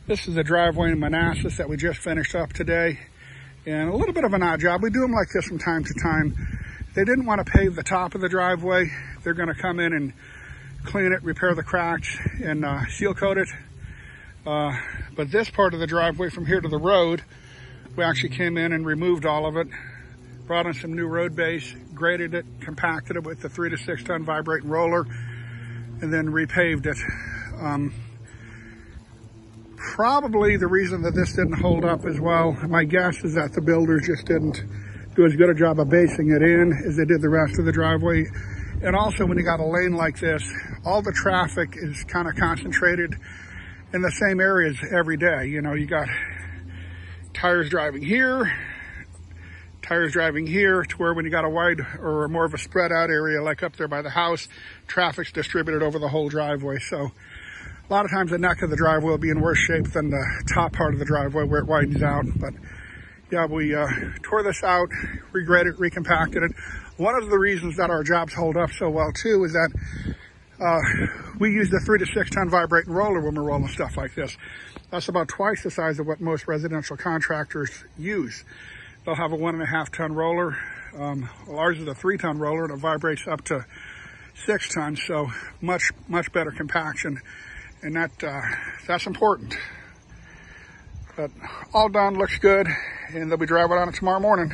This is the driveway in Manassas that we just finished up today. And a little bit of an odd job. We do them like this from time to time. They didn't want to pave the top of the driveway. They're going to come in and clean it, repair the cracks, and seal coat it. But this part of the driveway from here to the road, we actually came in and removed all of it, brought in some new road base, graded it, compacted it with the 3 to 6 ton vibrating roller, and then repaved it. Probably the reason that this didn't hold up as well, my guess is that the builders just didn't do as good a job of basing it in as they did the rest of the driveway. And also when you got a lane like this, all the traffic is kind of concentrated in the same areas every day. You know, you got tires driving here, tires driving here, to where when you got a wide or more of a spread out area like up there by the house, traffic's distributed over the whole driveway. So a lot of times the neck of the driveway will be in worse shape than the top part of the driveway where it widens out. But yeah, we tore this out, regraded, recompacted it. One of the reasons that our jobs hold up so well too is that we use the 3 to 6 ton vibrating roller when we're rolling stuff like this. That's about twice the size of what most residential contractors use. They'll have a 1.5 ton roller. Ours is a 3 ton roller, and it vibrates up to 6 tons. So much better compaction. And that's important. But all done, looks good, and they'll be driving on it tomorrow morning.